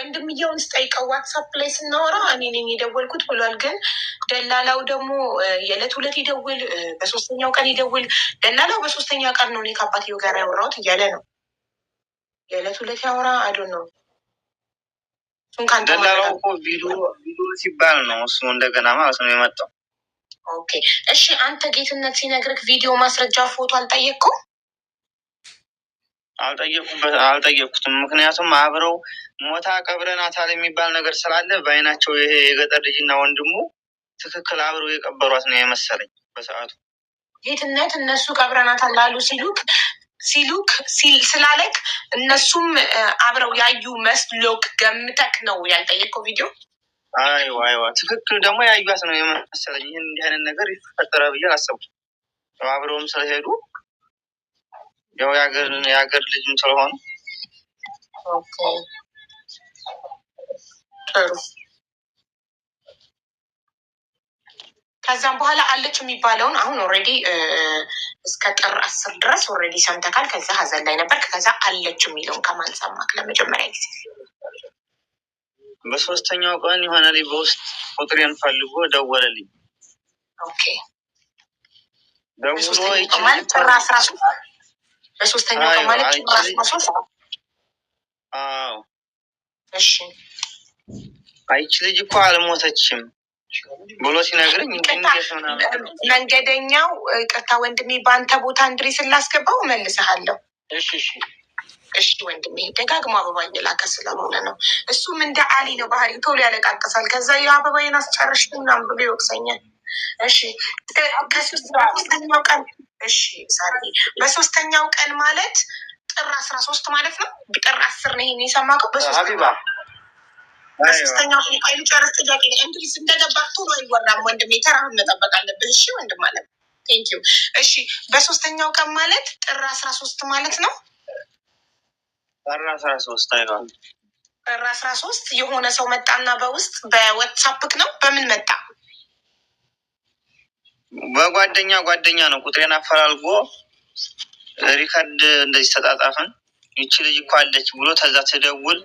ወንድምየውን ስጠይቀው ዋትሳፕ ላይ ስናወራ እኔ ነኝ የደወልኩት ብሏል። ግን ደላላው ደግሞ የዕለት ሁለት ይደውል፣ በሶስተኛው ቀን ይደውል። ደላላው በሶስተኛ ቀን ነው እኔ ከአባትየው ጋር ያወራሁት እያለ ነው። የዕለት ሁለት ያወራ አይዶ ነው። ደላላው እኮ ቪዲዮ ሲባል ነው እሱ እንደገና ማለት ነው የመጣው። ኦኬ እሺ፣ አንተ ጌትነት ሲነግርህ ቪዲዮ ማስረጃ ፎቶ አልጠየቅኩም? አልጠየቅኩትም። ምክንያቱም አብረው ሞታ ቀብረናታል የሚባል ነገር ስላለ በአይናቸው ይሄ የገጠር ልጅና ወንድሙ ትክክል አብረው የቀበሯት ነው የመሰለኝ በሰዓቱ። ጌትነት እነሱ ቀብረናታል ላሉ ሲሉክ ስላለክ እነሱም አብረው ያዩ መስሎክ ገምተክ ነው ያልጠየቀው ቪዲዮ? አይዋ ትክክል ደግሞ ያዩት ነው የመሰለኝ። ይህን እንዲህ አይነት ነገር ይፈጠረ ብዬ አላሰብኩም። አብረውም ስለሄዱ ያው የሀገር ልጅም ስለሆኑ ጥሩ። ከዛም በኋላ አለች የሚባለውን አሁን ኦልሬዲ እስከ ጥር 10 ድረስ ኦልሬዲ ሰምተካል። ከዛ ሀዘን ላይ ነበር። ከዛ አለች የሚለውን ከማን ሰማክ ለመጀመሪያ ጊዜ? በሶስተኛው ቀን የሆነ ልጅ በውስጥ ቁጥሬን ፈልጎ ደወለልኝ። ኦኬ ደውሎ ማለት ጥር 13 በሶስተኛው ቀን ማለት ጥር 13 እሺ አይቺ ልጅ እኮ አልሞተችም ብሎ ሲነግረኝ መንገደኛው ቅርታ ወንድሜ በአንተ ቦታ እንድሪ ስላስገባው መልሰሃለሁ። እሺ ወንድሜ ደጋግሞ አበባ እየላከ ስለሆነ ነው። እሱም እንደ አሊ ነው ባህሪ፣ ቶሎ ያለቃቅሳል። ከዛ የአበባዬን አስጨርሽ ምናምን ብሎ ይወቅሰኛል። እሺ ከሶስተኛው ቀን እሺ ሳሪ በሶስተኛው ቀን ማለት ጥር 13 ማለት ነው። ጥር 10 ነው ይሄን የሰማከው። በሶስተኛው ቆይ ልጨርስ ጥያቄ እንግሊዝ እንደገባ ቶሎ አይወራም ወንድሜ፣ ተራህን መጠበቅ አለብህ። እሺ ወንድም ማለት ቴንኪው። እሺ በሶስተኛው ቀን ማለት ጥር 13 ማለት ነው። ጥር 13 አይደል? ጥር 13 የሆነ ሰው መጣና በውስጥ በዋትሳፕክ ነው በምን መጣ? በጓደኛ ነው ቁጥሬን አፈላልጎ ሪካርድ እንደዚህ ተጣጣፈን። ይቺ ልጅ እኮ አለች ብሎ ተዛ ትደውል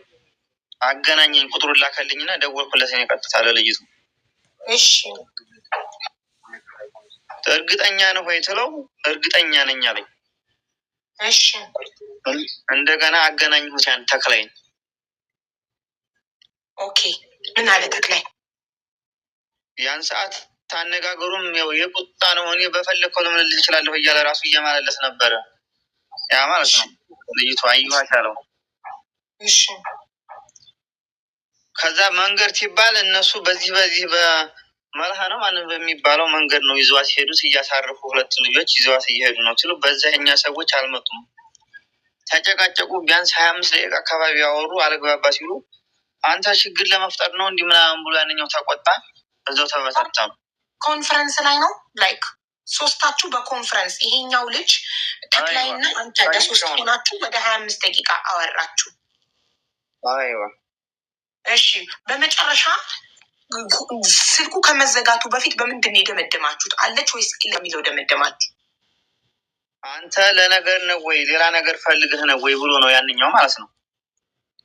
አገናኘኝ፣ ቁጥሩን ላከልኝና ደወልኩለት ነው ቀጥታ ለልጅቱ። እሺ እርግጠኛ ነው ወይ ትለው፣ እርግጠኛ ነኝ አለኝ። እሺ እንደገና አገናኝሁት ያን ተክላይን። ኦኬ ምን አለ ተክላይ? ያን ሰዓት ታነጋገሩም ያው የቁጣ ነው። እኔ በፈለከው ልምልልህ እችላለሁ እያለ ራሱ እየማለለስ ነበረ። ያ ማለት ነው ልጅቷ አይዋት አለው። እሺ ከዛ መንገድ ሲባል እነሱ በዚህ በመልሃ ነው ማንም በሚባለው መንገድ ነው ይዘዋት ሄዱት። እያሳረፉ ሁለት ልጆች ይዘዋት እየሄዱ ነው ሲሉ በዛ እኛ ሰዎች አልመጡም። ተጨቃጨቁ። ቢያንስ 25 ደቂቃ አካባቢ ያወሩ። አለግባባ ሲሉ አንተ ችግር ለመፍጠር ነው እንዲህ ምናምን ብሎ ያንኛው ተቆጣ። እዛው ተበታተኑ። ኮንፈረንስ ላይ ነው ላይክ ሶስታችሁ በኮንፈረንስ ይሄኛው ልጅ ተክላይና አንተ ለሶስት ሆናችሁ ወደ 25 ደቂቃ አወራችሁ። አይዋ እሺ በመጨረሻ ስልኩ ከመዘጋቱ በፊት በምንድን ነው የደመደማችሁት? አለች ወይስ ለሚለው ደመደማችሁ? አንተ ለነገር ነው ወይ ሌላ ነገር ፈልገህ ነው ወይ ብሎ ነው ያንኛው ማለት ነው።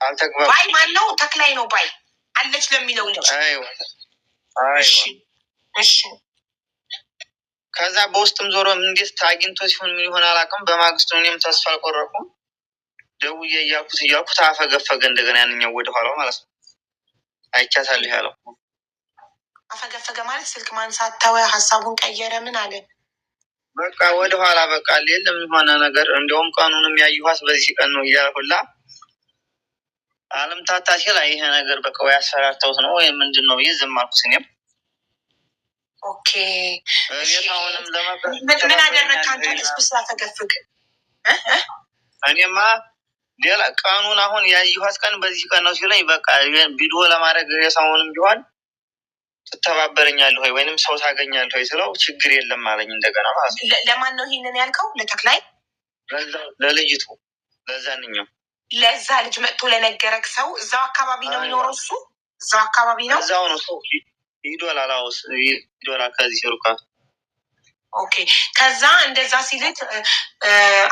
አልተግባባ ባይ ማነው? ተክላይ ነው ባይ አለች ለሚለው ልጅ። አይዋ እሺ ከዛ በውስጥም ዞሮ እንዴት አግኝቶ ሲሆን ምን ይሆን አላውቅም። በማግስቱ እኔም ተስፋ አልቆረጥኩም። ደውዬ እያልኩት አፈገፈገ እንደገና ያንኛው ወደኋላው ማለት ነው። አይቻታለሁ ያለው አፈገፈገ ማለት ስልክ ማንሳት ተወ፣ ሀሳቡን ቀየረ። ምን አለ? በቃ ወደኋላ በቃ የለም የሆነ ነገር። እንደውም ቀኑንም ያየኋት በዚህ ቀን ነው እያልኩላ አለምታታ ሲል ይሄ ነገር በቃ ወይ አስፈራርተውት ነው ወይ ምንድን ነው ብዬ ዝም አልኩት እኔም። ኦኬ ምን አደረግህ አንተ? ልስብ ስላፈገፍግ እኔማ ሌላ ቀኑን አሁን ያየኋት ቀን በዚህ ቀን ነው ሲለኝ በቃ ቪዲዮ ለማድረግ የሰውንም ቢሆን ትተባበረኛለህ ወይ ወይንም ሰው ታገኛለህ ወይ ስለው ችግር የለም አለኝ። እንደገና ማለት ነው። ለማን ነው ይሄንን ያልከው? ለተክላይ? ለልጅቱ ለዛንኛው ለዛ ልጅ መጥቶ ለነገረክ ሰው እዛው አካባቢ ነው የሚኖረው? እሱ እዛው አካባቢ ነው? እዛው ነው ሰው ይዶላ ከዚህ ሩቃ። ኦኬ ከዛ እንደዛ ሲልክ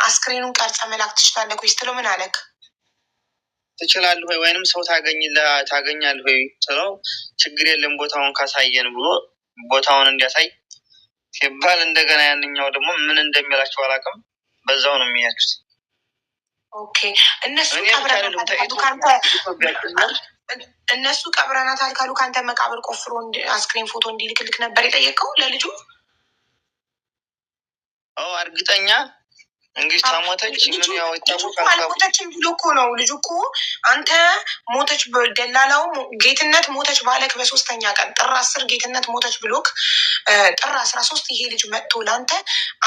አስክሬኑን ቀርጸ መላክ ትችላለህ ወይ ስትለው ምን አለክ? ትችላለህ ወይ ወይንም ሰው ታገኛለህ ወይ ስለው ችግር የለም ቦታውን ካሳየን ብሎ ቦታውን እንዲያሳይ ሲባል እንደገና ያንኛው ደግሞ ምን እንደሚላቸው አላውቅም። በዛው ነው የሚያጁት። ኦኬ እነሱ ቀብረናታል ካሉ ከአንተ መቃብር ቆፍሮ አስክሬን ፎቶ እንዲልክልክ ነበር የጠየቀው ለልጁ? እርግጠኛ እንግዲህ ታሞተች ምን ያው ይታወቃል። አልሞተችም ብሎ እኮ ነው ልጁ እኮ አንተ ሞተች ደላላው ጌትነት ሞተች ባለክ በሶስተኛ ቀን ጥር 10 ጌትነት ሞተች ብሎክ ጥር 13 ይሄ ልጅ መጥቶ ለአንተ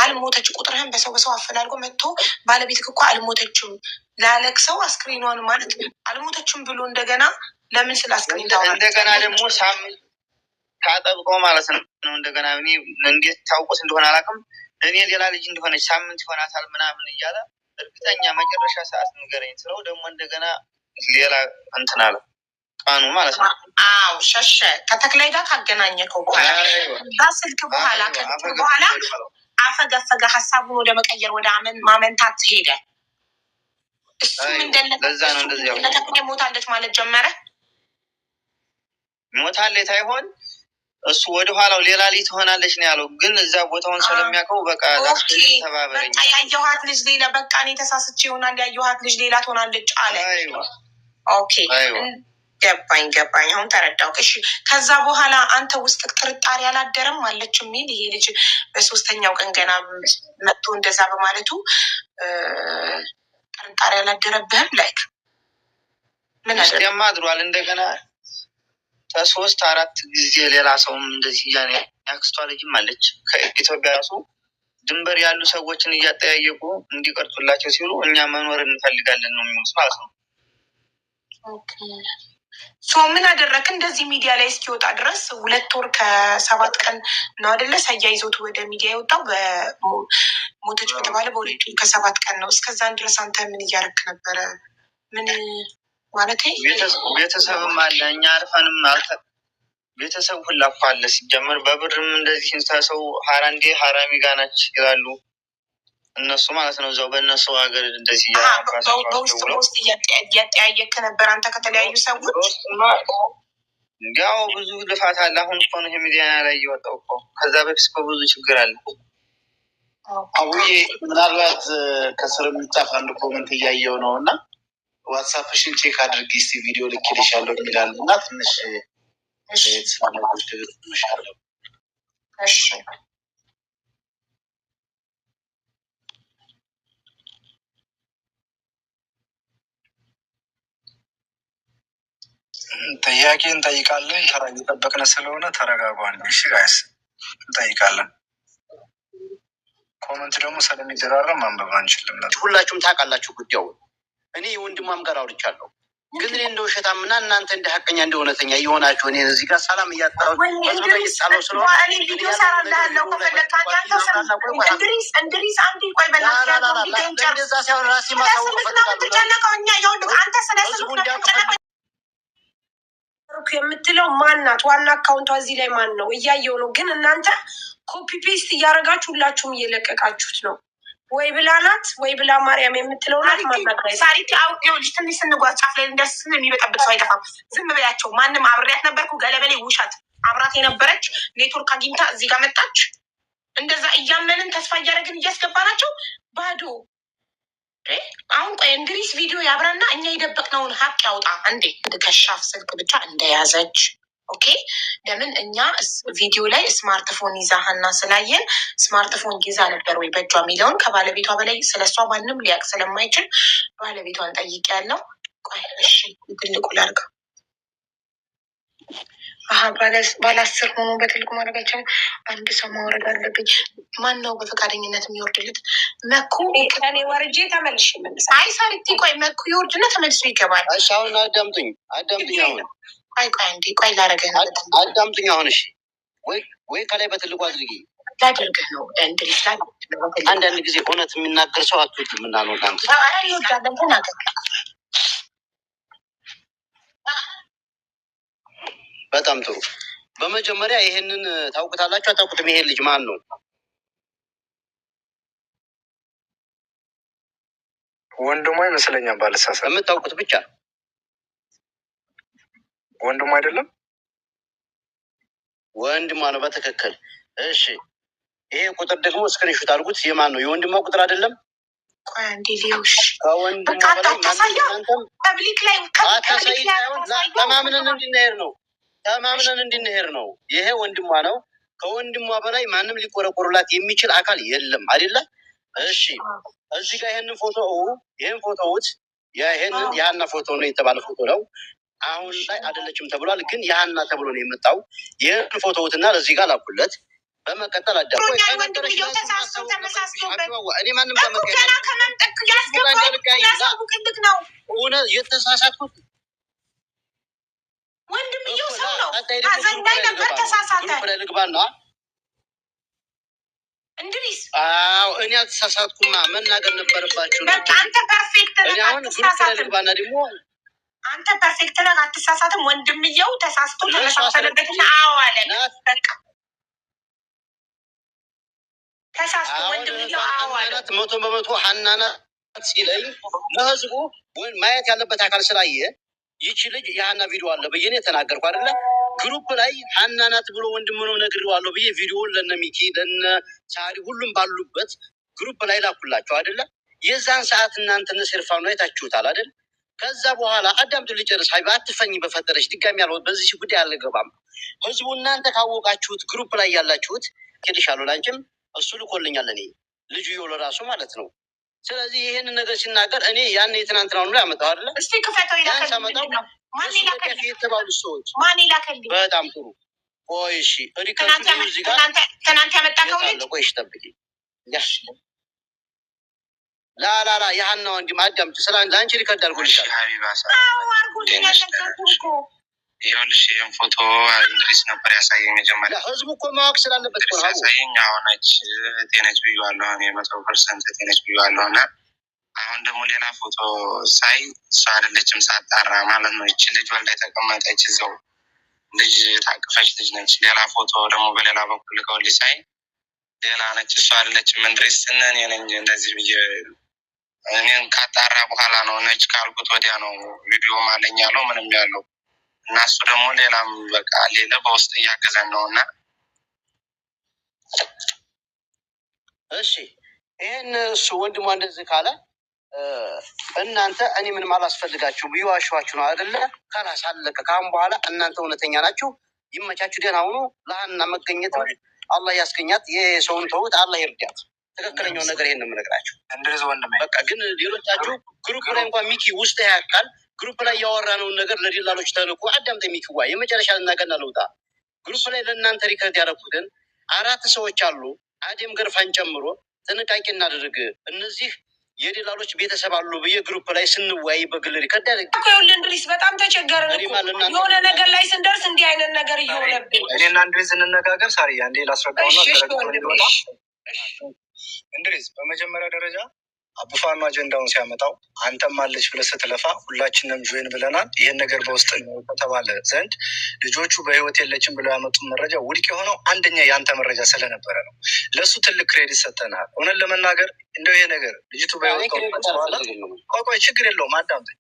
አልሞተች ቁጥርህን በሰው አፈላልጎ መጥቶ ባለቤትክ እኮ አልሞተችም ላለክ ሰው አስክሬኗን ማለት አልሞተችም ብሎ እንደገና ለምን ስለ አስክሬን ታወራለህ? እንደገና ደግሞ ሳምንት ታጠብቀው ማለት ነው። እንደገና እኔ እንዴት ታውቁት እንደሆነ አላውቅም። እኔ ሌላ ልጅ እንደሆነች ሳምንት ይሆናታል ምናምን እያለ እርግጠኛ መጨረሻ ሰዓት ንገረኝ ስለው ደግሞ እንደገና ሌላ እንትን አለ ቀኑ ማለት ነው። አዎ ሸሸ። ከተክላይ ጋር ካገናኘከው በኋላ ስልክ በኋላ በኋላ አፈገፈገ፣ ሀሳቡን ወደ መቀየር ወደ ማመንታት ሄደ። እሱም እንደተክላይ ሞታለች ማለት ጀመረ። ሞታለች ሳይሆን እሱ ወደ ኋላው ሌላ ልጅ ትሆናለች ነው ያለው። ግን እዛ ቦታውን ስለሚያውቀው በቃ ተባበረኝ። ያየኋት ልጅ ሌላ በቃ እኔ ተሳስቼ ይሆናል ያየኋት ልጅ ሌላ ትሆናለች አለ። ኦኬ ገባኝ። አሁን ተረዳው። እሺ ከዛ በኋላ አንተ ውስጥ ጥርጣሬ አላደረም አለች የሚል ይሄ ልጅ በሶስተኛው ቀን ገና መጥቶ እንደዛ በማለቱ ጥርጣሬ አላደረብህም? ላይክ ምን አድሯል እንደገና ከሶስት አራት ጊዜ ሌላ ሰውም እንደዚህ እያለ ያክስቷ ልጅም አለች ከኢትዮጵያ ራሱ ድንበር ያሉ ሰዎችን እያጠያየቁ እንዲቀርጡላቸው ሲሉ እኛ መኖር እንፈልጋለን ነው የሚሉት ማለት ነው። ምን አደረክ? እንደዚህ ሚዲያ ላይ እስኪወጣ ድረስ 2 ወር ከ7 ቀን ነው አይደለ? ሰያ ይዞት ወደ ሚዲያ የወጣው በሞተች በተባለ በ2 ወር ከ7 ቀን ነው። እስከዛን ድረስ አንተ ምን እያደረክ ነበረ? ምን ማለት ቤተሰብም አለ እኛ አርፈንም ቤተሰብ ሁላ እኮ አለ። ሲጀመር በብርም እንደዚህ ሰው ሀራንዴ ሀራሚ ጋር ናች ይላሉ እነሱ ማለት ነው። እዛው በእነሱ ሀገር እንደዚህ በውስጥ እያጠያየክ ነበር አንተ ከተለያዩ ሰዎች። እንዲያው ብዙ ልፋት አለ። አሁን እኮ ነው ሚዲያ ላይ እየወጣው እኮ። ከዛ በፊት እኮ ብዙ ችግር አለ። አቡዬ ምናልባት ከስር የሚጻፍ አንድ ኮመንት እያየው ነው እና ዋትሳፕሽን ቼክ አድርጊ እስቲ ቪዲዮ ልኬልሻለሁ ይላል እና ትንሽ ስላመጎች ትግርምሻለሁ። እሺ ጥያቄ እንጠይቃለን። ተራ እየጠበቅን ስለሆነ ተረጋጓን። እሺ ጋይስ እንጠይቃለን። ኮመንት ደግሞ ስለሚደራረም ማንበብ አንችልም። ሁላችሁም ታውቃላችሁ ጉዳዩ። እኔ የወንድሟም ጋር አውርቻለሁ። ግን እኔ እንደ ውሸታምና እናንተ እንደ ሀቀኛ እንደ እውነተኛ እየሆናችሁ እኔ እዚህ ጋር ሰላም እያጠራሁ እየጻለው ስለሆነ ቪዲዮ ሰራለሁ። እንድሪስ አንዴ ቆይ እንደዛ ሳይሆን ራሴ ማሳወቅ የምትለው ማናት? ዋና አካውንቷ እዚህ ላይ ማን ነው? እያየው ነው። ግን እናንተ ኮፒ ፔስት እያደረጋችሁ ሁላችሁም እየለቀቃችሁት ነው። ወይ ብላ ናት ወይ ብላ ማርያም የምትለው ናት። ሳሪቲ አውቄዎች ትንሽ ስንጓዝ ጫፍ ላይ እንደስ የሚበጠብጥ ሰው አይጠፋም። ዝም ብላቸው። ማንም አብሬያት ነበርኩ ገለበሌ ውሸት። አብራት የነበረች ኔትወርክ አግኝታ እዚህ ጋር መጣች። እንደዛ እያመንን ተስፋ እያደረግን እያስገባናቸው ባዶ። አሁን ቆይ እንግሊዝ ቪዲዮ ያብራና እኛ የደበቅነውን ሀቅ ያውጣ እንዴ። ከሻፍ ስልክ ብቻ እንደያዘች ኦኬ። ለምን እኛ ቪዲዮ ላይ ስማርትፎን ይዛሃና ስላየን ስማርትፎን ይዛ ነበር ወይ በእጇ የሚለውን ከባለቤቷ በላይ ስለሷ ማንም ሊያውቅ ስለማይችል ባለቤቷን ጠይቅ ያለው። ቆይ እሺ ትልቁ ላድርገው። ባለ 10 ሆኖ በትልቁ ማድረጋቸው አንድ ሰው ማውረድ አለብኝ። ማን ነው በፈቃደኝነት የሚወርድለት? መኩ ከኔ ወርጄ ተመልሽ መልስ። አይ ሳሪቲ ቆይ መኩ ይወርድና ተመልሶ ይገባል። እሺ አሁን አዳምጡኝ። አሁን ቆይ እንዴ ቆይ ላደርግህ ነው። አዳምጡኝ አሁን እሺ። ወይ ከላይ በትልቁ አድርጊ ላደርግህ ነው። እንድሪስ ላይ አንዳንድ ጊዜ እውነት የሚናገር ሰው አትወድም እና ነው ታንተ ይወዳለን ተናገር። በጣም ጥሩ። በመጀመሪያ ይሄንን ታውቁታላችሁ አታውቁትም? ይሄን ልጅ ማን ነው? ወንድሟ ይመስለኛል ባልሳሳት። የምታውቁት ብቻ ወንድሙ አይደለም? ወንድሟ ነው በትክክል። እሺ ይሄ ቁጥር ደግሞ ስክሪንሾት አድርጉት። የማን ነው? የወንድሟ ቁጥር አይደለም? ከወንድሟ በላይ ፐብሊክ ላይ ተማምነን እንድንሄድ ነው። ተማምነን እንድንሄድ ነው። ይሄ ወንድሟ ነው። ከወንድሟ በላይ ማንም ሊቆረቆሩላት የሚችል አካል የለም አይደለ? እሺ እዚህ ጋር ይህን ፎቶውት ይህንን የሀና ፎቶ ነው የተባለ ፎቶ ነው። አሁን ላይ አይደለችም ተብሏል፣ ግን የሀና ተብሎ ነው የመጣው። ይህን ፎቶውትና ለዚህ ጋር ላኩለት። በመቀጠል እኔ ማንም የተሳሳትኩት ወንድምየው ሰው ነው። ሀዘን ላይ ነበር፣ ተሳሳተ። ልግባና እንድሪስ እኔ አልተሳሳትኩማ፣ መናገር ነበረባችሁ። በቃ አንተ ፐርፌክት ነህ፣ ልግባና ደግሞ አንተ ፐርፌክት ነህ፣ አትሳሳትም። ወንድምየው ተሳስቶ ተመሳሰለበትና አለ በቃ ተሳስቶ ወንድምየው አለ። 100% ሀና ናት ሲለኝ ለህዝቡ ማየት ያለበት አካል ስላየ ይቺ ልጅ የሀና ቪዲዮ አለ ብዬ ነው የተናገርኩ አይደለ? ግሩፕ ላይ ሀና ናት ብሎ ወንድም ነው ነግሬዋለሁ ብዬ ቪዲዮውን ለነ ሚኪ ለነ ሳሪ ሁሉም ባሉበት ግሩፕ ላይ ላኩላቸው አይደለ? የዛን ሰዓት እናንተ ነስርፋኑ አይታችሁታል አይደል? ከዛ በኋላ አዳምጡ ልጨርስ። ሀይባ አትፈኝ በፈጠረች ድጋሚ ያለው በዚህ ጉዳይ አልገባም። ህዝቡ እናንተ ካወቃችሁት ግሩፕ ላይ ያላችሁት ኬልሻለሁ። ላንቺም እሱ ልኮልኛል እኔ ልጁ የወለ ራሱ ማለት ነው። ስለዚህ ይሄንን ነገር ሲናገር እኔ ያን የትናንትናውን ላይ አመጣው አይደለ? እስቲ ክፈተው ይላከል የተባሉ ሰዎች ማን ይላከል? በጣም ጥሩ። ቆይ እሺ ትናንት ያመጣከው ልጅ ቆይ እሺ ጠብቂ። ላላላ የሀና ወንድም አዳምጪ። ስለ ለአንቺ ሪከርድ አድርጎልሻል። ይኸውልሽ ይህን ፎቶ እንድሪስ ነበር ያሳየኝ መጀመሪያ። ህዝቡ እኮ ማወቅ ስላለበት እኮ ያሳየኝ። አሁነች ጤነች ብዬዋለሁ፣ 100% ጤነች ብዬዋለሁ። እና አሁን ደግሞ ሌላ ፎቶ ሳይ እሷ አይደለችም ሳጣራ ማለት ነው። ይቺ ልጅ ወልዳ የተቀመጠች እዛው ልጅ ታቅፈች ልጅ ነች። ሌላ ፎቶ ደግሞ በሌላ በኩል ልከውልኝ ሳይ ሌላ ነች፣ እሷ አይደለችም። እንድሪስ እኔ ነኝ እንደዚህ ብዬ እኔን ካጣራ በኋላ ነው ነች ካልኩት ወዲያ ነው ቪዲዮ ማለኝ ያለው ምንም ያለው እና እሱ ደግሞ ሌላም በቃ ሌላ በውስጥ እያገዘን ነው። እና እሺ ይህን እሱ ወንድሟ እንደዚህ ካለ እናንተ እኔ ምንም አላስፈልጋችሁ ብዬዋችኋችሁ ነው አይደለ? ካላስ አለቀ። ካሁን በኋላ እናንተ እውነተኛ ናችሁ። ይመቻችሁ። ደህና ሁኑ። ለሀና መገኘት አላህ ያስገኛት። የሰውን ተውት፣ አላህ ይርዳት። ትክክለኛው ነገር ይሄን ነው የምነግራችሁ። እንደዚህ ወንድሜ በቃ ግን ሌሎቻችሁ ግሩፕ ላይ እንኳን ሚኪ ውስጥ ያካል ግሩፕ ላይ ያወራነውን ነገር ለዲላሎች ተልኮ አዳምጠ ሚኪዋ የመጨረሻ ልናገርና ልውጣ። ግሩፕ ላይ ለእናንተ ሪከርድ ያደረኩትን 4 ሰዎች አሉ አዴም ገርፋን ጨምሮ። ጥንቃቄ እናድርግ። እነዚህ የዲላሎች ቤተሰብ አሉ ብዬ ግሩፕ ላይ ስንወያይ በግል ሪከርድ ያደርግ እንድሪስ በጣም ተቸገረ። የሆነ ነገር ላይ ስንደርስ እንዲህ አይነት ነገር እየሆነብን እኔና እንድሪስ እንነጋገር። ሳሪ አንዴ ላስረዳውና እንድሪስ በመጀመሪያ ደረጃ አቡፋኖ አጀንዳውን ሲያመጣው አንተም አለች ብለህ ስትለፋ ሁላችንም ጆይን ብለናል። ይህን ነገር በውስጥ ከተባለ ዘንድ ልጆቹ በህይወት የለችም ብለው ያመጡት መረጃ ውድቅ የሆነው አንደኛ የአንተ መረጃ ስለነበረ ነው። ለእሱ ትልቅ ክሬዲት ሰጠናል። እውነት ለመናገር እንደው ይሄ ነገር ልጅቱ በህይወት ከወጣች በኋላ ቆይ ችግር የለውም አዳምጠኝ።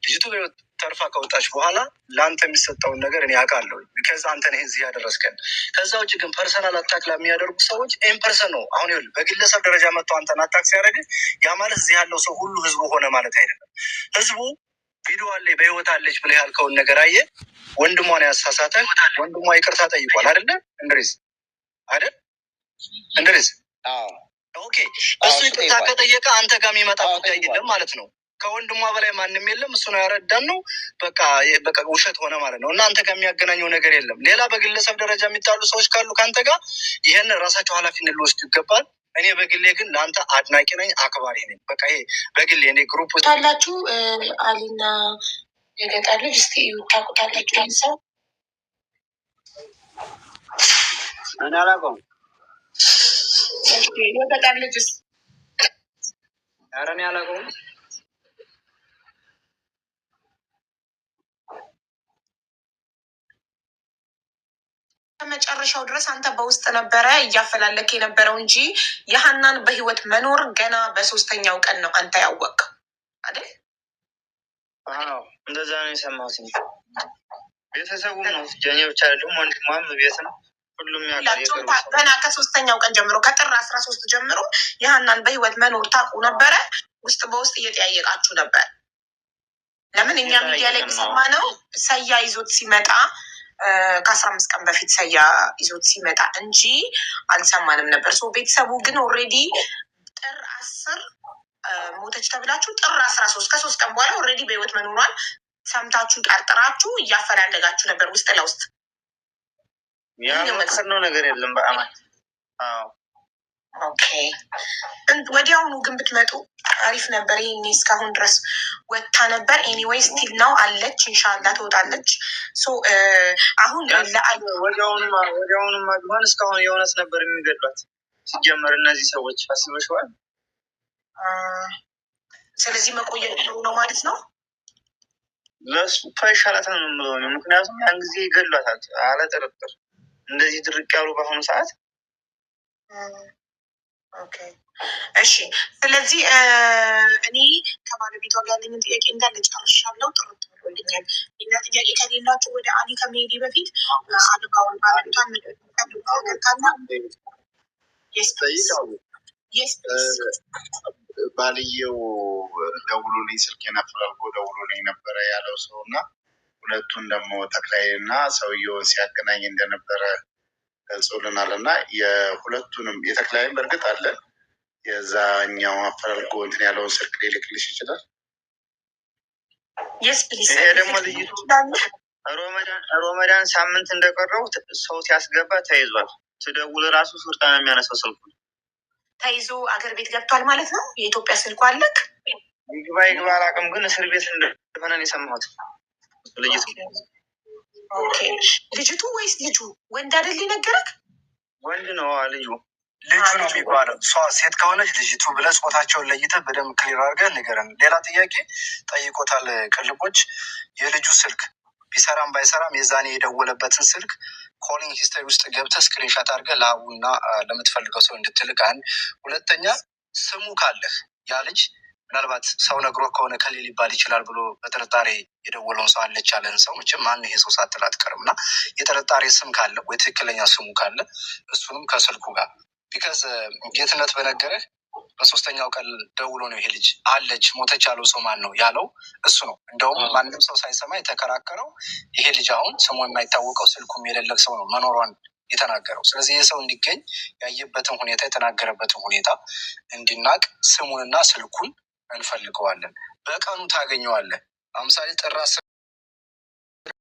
ልጅቱ በህይወት ተርፋ ከወጣች በኋላ ለአንተ የሚሰጠውን ነገር እኔ አውቃለሁ። ከዛ አንተ ነህ እዚህ ያደረስከን። ከዛ ውጭ ግን ፐርሰናል አታክ ለሚያደርጉ ሰዎች ኢምፐርሰን ነው። አሁን ይኸውልህ በግለሰብ ደረጃ መጥተው አንተን አታክ ሲያደርግ ያ ማለት እዚህ ያለው ሰው ሁሉ ህዝቡ ሆነ ማለት አይደለም። ህዝቡ ቪዲዮ አለ በህይወት አለች ብለህ ያልከውን ነገር አየ። ወንድሟን ያሳሳተ ወንድሟ ይቅርታ ጠይቋል አይደለ? እንድሪስ አይደል? እንድሪስ ኦኬ። እሱ ይቅርታ ከጠየቀ አንተ ጋር የሚመጣ ጉዳይ የለም ማለት ነው። ከወንድሟ በላይ ማንም የለም። እሱ ነው ያረዳን ነው። በቃ ውሸት ሆነ ማለት ነው። እና አንተ ጋር የሚያገናኘው ነገር የለም። ሌላ በግለሰብ ደረጃ የሚጣሉ ሰዎች ካሉ ከአንተ ጋር ይህን ራሳቸው ኃላፊነት ሊወስዱ ይገባል። እኔ በግሌ ግን ለአንተ አድናቂ ነኝ፣ አክባሪ ነኝ። በቃ ይሄ በግሌ እኔ ግሩፕ ታላችሁ አሊና የገጠር ልጅ እስኪ ታውቁታላችሁ? ሰው እኔ አላውቀውም። የገጠር ልጅስ? ኧረ እኔ አላውቀውም። ከመጨረሻው ድረስ አንተ በውስጥ ነበረ እያፈላለክ የነበረው እንጂ የሀናን በህይወት መኖር ገና በ3ኛው ቀን ነው አንተ ያወቅው አይደል? እንደዛ ነው የሰማሁት። ቤተሰቡም ነው ጀኔ ብቻ አይደለም፣ ወንድሟም ቤት ነው። ሁሉም ሁላቸውም ገና ከ3ኛው ቀን ጀምሮ ከጥር 13 ጀምሮ የሀናን በህይወት መኖር ታውቁ ነበረ። ውስጥ በውስጥ እየጠያየቃችሁ ነበር። ለምን እኛ ሚዲያ ላይ ሰማ ነው ሰያ ይዞት ሲመጣ ከ15 ቀን በፊት ሰያ ይዞት ሲመጣ እንጂ አልሰማንም ነበር። ሶ ቤተሰቡ ግን ኦልሬዲ ጥር 10 ሞተች ተብላችሁ ጥር 13 ከ3 ቀን በኋላ ኦልሬዲ በህይወት መኖሯን ሰምታችሁ ጠርጥራችሁ እያፈላለጋችሁ ነበር ውስጥ ለውስጥ። ያመሰልነው ነገር የለም በአማን። ኦኬ ወዲያውኑ ግን ብትመጡ አሪፍ ነበር። ይሄኔ እስካሁን ድረስ ወጥታ ነበር። ኤኒዌይ ስቲል ነው አለች፣ ኢንሻላህ ትወጣለች። አሁን ወዲያውኑማ ቢሆን እስካሁን የእውነት ነበር የሚገድሏት ሲጀመር እነዚህ ሰዎች አስበሽዋል። ስለዚህ መቆየት ጥሩ ነው ማለት ነው። ለሱ ይሻላታል ነው የምለው። ምክንያቱም ያን ጊዜ ይገድሏታል አለ ጥርጥር። እንደዚህ ድርቅ ያሉ በአሁኑ ሰዓት። ኦኬ እሺ። ስለዚህ እኔ ከባለቤቷ ጋር ያለኝን ጥያቄ እንዳለ ጨርሻለሁ። ጥርት ብሎልኛል። ሌላ ጥያቄ ከሌላችሁ ወደ አሊ ከመሄዴ በፊት አልጋውን ባለቤቷን ባልየው ደውሎልኝ ስልኬን አፈላልጎ ደውሎልኝ ነበረ ያለው ሰው እና ሁለቱን ደግሞ ተክላይ እና ሰውየውን ሲያገናኝ እንደነበረ ገልጾልናል። እና የሁለቱንም የተክላይም በእርግጥ አለን የዛኛው አፈላልጎ እንትን ያለውን ስልክ ሊልክልሽ ይችላል። ይሄ ደግሞ ልዩ ሮመዳን ሳምንት እንደቀረው ሰው ሲያስገባ ተይዟል። ትደውል ራሱ ሱርጣ ነው የሚያነሳው ስልኩ ተይዞ አገር ቤት ገብቷል ማለት ነው። የኢትዮጵያ ስልኩ አለክ ይግባ ይግባ አላውቅም፣ ግን እስር ቤት እንደሆነ ነው የሰማሁት። ልጅቱ ወይስ ልጁ? ወንድ አይደል ነገረክ? ወንድ ነው ልጁ። ልጁ ነው የሚባለው። እሷ ሴት ከሆነች ልጅቱ ብለህ ጾታቸውን ለይተህ በደንብ ክሊር አድርገህ ንገረን። ሌላ ጥያቄ ጠይቆታል ቅልቦች። የልጁ ስልክ ቢሰራም ባይሰራም የዛኔ የደወለበትን ስልክ ኮሊንግ ሂስተሪ ውስጥ ገብተህ ስክሪንሻት አድርገህ ለአቡና ለምትፈልገው ሰው እንድትልክ። አንድ ሁለተኛ ስሙ ካለህ ያ ልጅ ምናልባት ሰው ነግሮ ከሆነ ከሌ ሊባል ይችላል ብሎ በጥርጣሬ የደወለውን ሰው አለች ያለን ሰው መቼም ማን ይሄ ሰው ሳትል አትቀርም። እና የጥርጣሬ ስም ካለ ወይ ትክክለኛ ስሙ ካለ እሱንም ከስልኩ ጋር ቢካዝ ጌትነት በነገረህ በ3ኛው ቀን ደውሎ ነው ይሄ ልጅ አለች ሞተች ያለው ሰው ማን ነው ያለው እሱ ነው። እንደውም ማንም ሰው ሳይሰማ የተከራከረው ይሄ ልጅ አሁን ስሙ የማይታወቀው ስልኩም የሌለቅ ሰው ነው መኖሯን የተናገረው። ስለዚህ ይህ ሰው እንዲገኝ ያየበትን ሁኔታ የተናገረበትን ሁኔታ እንዲናቅ ስሙንና ስልኩን እንፈልገዋለን። በቀኑ ታገኘዋለህ። ለምሳሌ ጥር